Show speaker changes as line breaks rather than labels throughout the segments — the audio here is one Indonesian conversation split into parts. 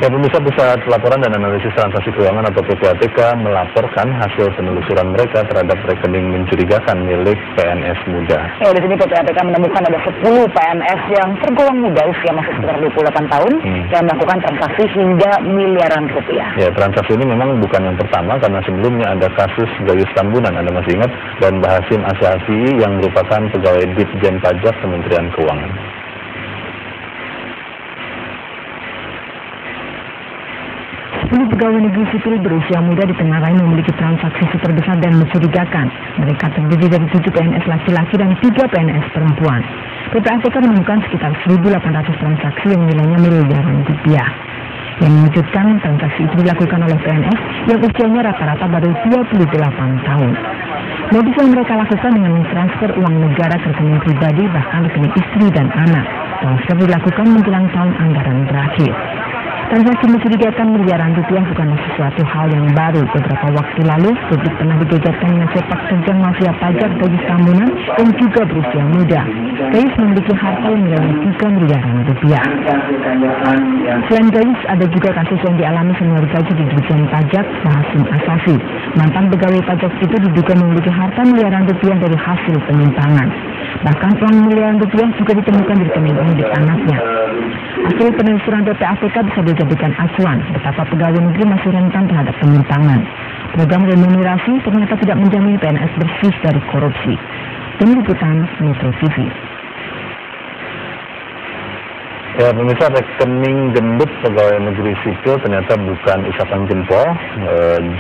Ya, pemirsa, Pusat Pelaporan dan Analisis Transaksi Keuangan atau PPATK melaporkan hasil penelusuran mereka terhadap rekening mencurigakan milik PNS muda.
Ya, di sini PPATK menemukan ada 10 PNS yang tergolong muda, usia masih sekitar 28 tahun, yang melakukan transaksi hingga miliaran rupiah.
Ya, transaksi ini memang bukan yang pertama karena sebelumnya ada kasus Gayus Tambunan, Anda masih ingat, dan Bahasim Asyafi'i yang merupakan pegawai Ditjen Pajak Kementerian Keuangan.
Pegawai negeri sipil berusia muda ditengarai memiliki transaksi super besar dan mencurigakan. Mereka terdiri dari 7 PNS laki-laki dan 3 PNS perempuan. PPATK menemukan sekitar 1.800 transaksi yang nilainya miliaran rupiah. Yang mengejutkan, transaksi itu dilakukan oleh PNS yang usianya rata-rata baru 28 tahun. Modus yang mereka lakukan dengan mentransfer uang negara ke rekening pribadi bahkan rekening istri dan anak. Transfer dilakukan menjelang tahun anggaran berakhir. Transaksi mencurigakan miliaran rupiah bukanlah sesuatu hal yang baru. Beberapa waktu lalu, publik pernah digegerkan dengan sepak terjang mafia pajak Gayus Tambunan yang juga berusia muda. Gayus memiliki harta yang nilainya 3 miliaran rupiah. Selain Gayus, ada juga kasus yang dialami senior gaji di Ditjen Pajak, Bahasim Asyafi'i. Mantan pegawai pajak itu diduga memiliki harta miliaran rupiah dari hasil penyimpangan. Bahkan uang miliaran rupiah juga ditemukan di rekening milik anaknya. Hasil penelusuran PPATK bisa dijadikan acuan betapa pegawai negeri masih rentan terhadap penyimpangan. Program remunerasi ternyata tidak menjamin PNS bersih dari korupsi. Tim Liputan Metro TV.
Ya, pemirsa, rekening gendut pegawai negeri sipil ternyata bukan isapan jempol.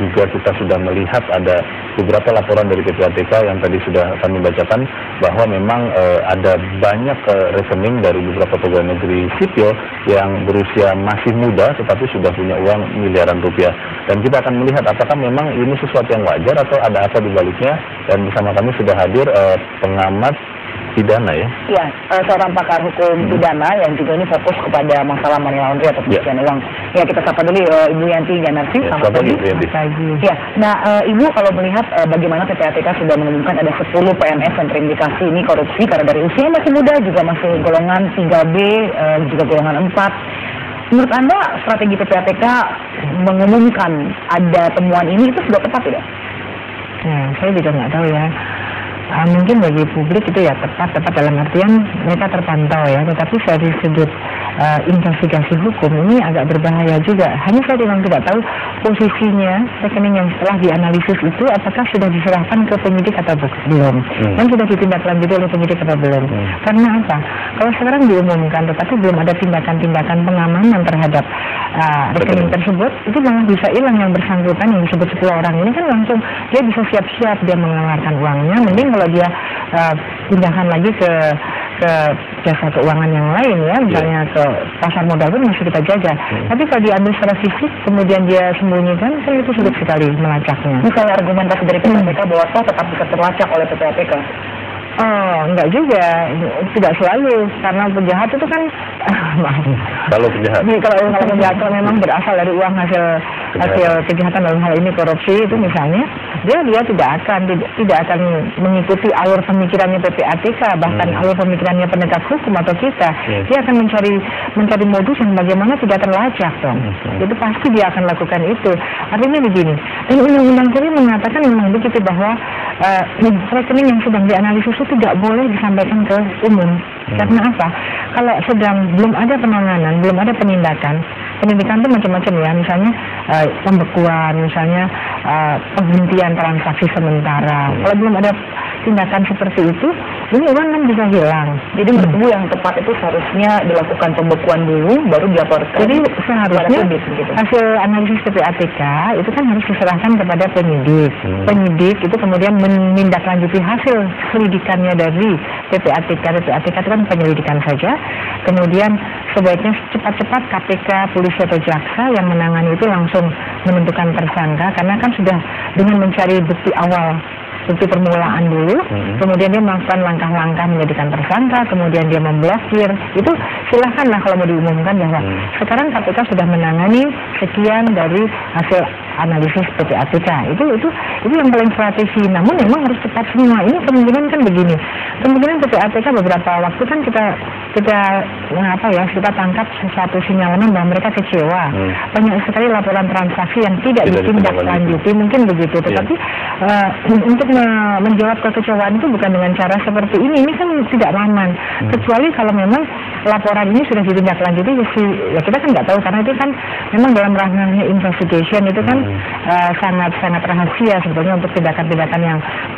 Juga kita sudah melihat ada beberapa laporan dari PPATK yang tadi sudah kami bacakan bahwa memang ada banyak rekening dari beberapa pegawai negeri sipil yang berusia masih muda tetapi sudah punya uang miliaran rupiah. Dan kita akan melihat apakah memang ini sesuatu yang wajar atau ada apa di baliknya. Dan bersama kami sudah hadir pengamat pidana ya?
Ya, seorang pakar hukum pidana yang juga ini fokus kepada masalah money laundry atau pencucian uang. Ya, kita sapa dulu Ibu Yanti Ganarsi.
Selamat pagi.
Ya, nah Ibu kalau melihat bagaimana PPATK sudah menemukan ada 10 PNS yang terindikasi ini korupsi karena dari usia masih muda, juga masih golongan 3B, juga golongan 4. Menurut Anda strategi PPATK mengumumkan ada temuan ini itu sudah tepat tidak?
Ya, saya juga nggak tahu ya. Mungkin bagi publik itu ya tepat dalam artian mereka terpantau ya, tetapi dari sudut investigasi hukum ini agak berbahaya juga. Hanya saya memang tidak tahu posisinya rekening yang setelah dianalisis itu apakah sudah diserahkan ke penyidik atau belum, dan sudah ditindaklanjuti oleh penyidik atau belum. Karena apa? Kalau sekarang diumumkan tetapi belum ada tindakan-tindakan pengamanan terhadap rekening tersebut, itu malah bisa hilang yang bersangkutan yang disebut 10 orang ini kan langsung dia bisa siap-siap dia mengeluarkan uangnya. Mending kalau dia pindahkan lagi ke jasa keuangan yang lain ya, misalnya ke pasar modal pun masih kita jaga. Tapi kalau diambil secara fisik kemudian dia sembunyikan, kan itu sulit sekali melacaknya.
Misalnya argumentasi dari PPATK bahwa tetap bisa terlacak oleh PPATK.
Oh, enggak juga, tidak selalu, karena penjahat itu kan maaf.
Kalau penjahat?
Kalau penjahat memang berasal dari uang hasil kejahatan dalam hal ini korupsi itu misalnya, dia tidak akan mengikuti alur pemikirannya PPATK, bahkan alur pemikirannya penegak hukum atau kita. Dia akan mencari modus yang bagaimana tidak terlacak dong. Itu pasti dia akan lakukan itu. Artinya begini, dan undang-undang KUHP mengatakan memang begitu bahwa rekening yang sedang dianalisis itu tidak boleh disampaikan ke umum. Karena apa? Kalau belum ada penanganan, belum ada penindakan itu macam-macam ya, misalnya pembekuan, misalnya penghentian transaksi sementara. Kalau belum ada tindakan seperti itu, ini uang kan bisa hilang. Jadi menurut Ibu yang tepat itu seharusnya dilakukan pembekuan dulu, baru dilaporkan. Jadi seharusnya hasil analisis PPATK itu kan harus diserahkan kepada penyidik. Penyidik itu kemudian menindaklanjuti hasil penyelidikannya dari PPATK. PPATK itu kan penyelidikan saja. Kemudian sebaiknya cepat-cepat KPK, polisi atau jaksa yang menangani itu langsung menentukan tersangka, karena kan sudah dengan mencari bukti awal, bukti permulaan dulu, kemudian dia melakukan langkah-langkah menjadikan tersangka, kemudian dia memblokir. Itu silahkanlah kalau mau diumumkan bahwa sekarang KPK sudah menangani sekian dari hasil analisis PPATK. Itu yang paling strategi. Namun memang harus cepat semua. Ini kemungkinan kan begini. Kemungkinan PPATK beberapa waktu kan kita tangkap sesuatu sinyalemen bahwa mereka kecewa. Banyak sekali laporan transaksi yang tidak ditindaklanjuti, mungkin begitu. Tetapi untuk menjawab kekecewaan itu bukan dengan cara seperti ini. Ini kan tidak aman. Kecuali kalau memang laporan ini sudah ditindaklanjuti, ya kita kan nggak tahu karena itu kan memang dalam ranahnya investigation itu kan sangat rahasia sebetulnya untuk tindakan-tindakan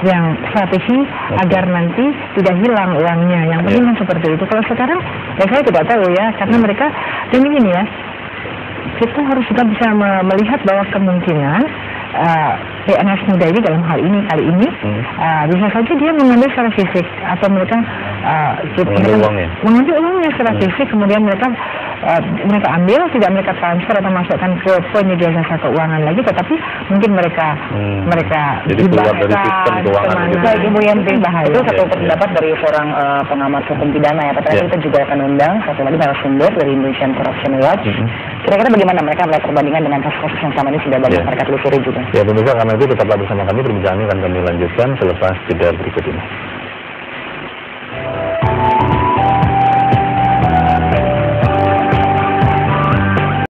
yang strategi agar nanti tidak hilang uangnya. Yang penting kan seperti itu. Kalau sekarang ya saya tidak tahu ya karena mereka ini ya kita harus juga bisa melihat bahwa kemungkinan PNS muda ini dalam hal ini kali ini bisa saja dia mengambil secara fisik atau mereka mengambil uangnya secara fisik, kemudian mereka ambil, tidak mereka transfer atau masukkan ke penyedia jasa keuangan lagi, tetapi mungkin mereka
jadi keluar dari sistem keuangan gitu.
Baik Ibu Yanti, itu satu pendapat dari seorang pengamat hukum pidana ya. Tapi kita juga akan undang satu lagi narasumber dari Indonesian Corruption Watch. Kira-kira bagaimana mereka melihat perbandingan dengan kasus-kasus yang sama ini sudah banyak mereka telusuri juga.
Ya pemirsa, karena itu tetaplah bersama kami, perbincangan ini akan kami lanjutkan selepas jeda berikut ini.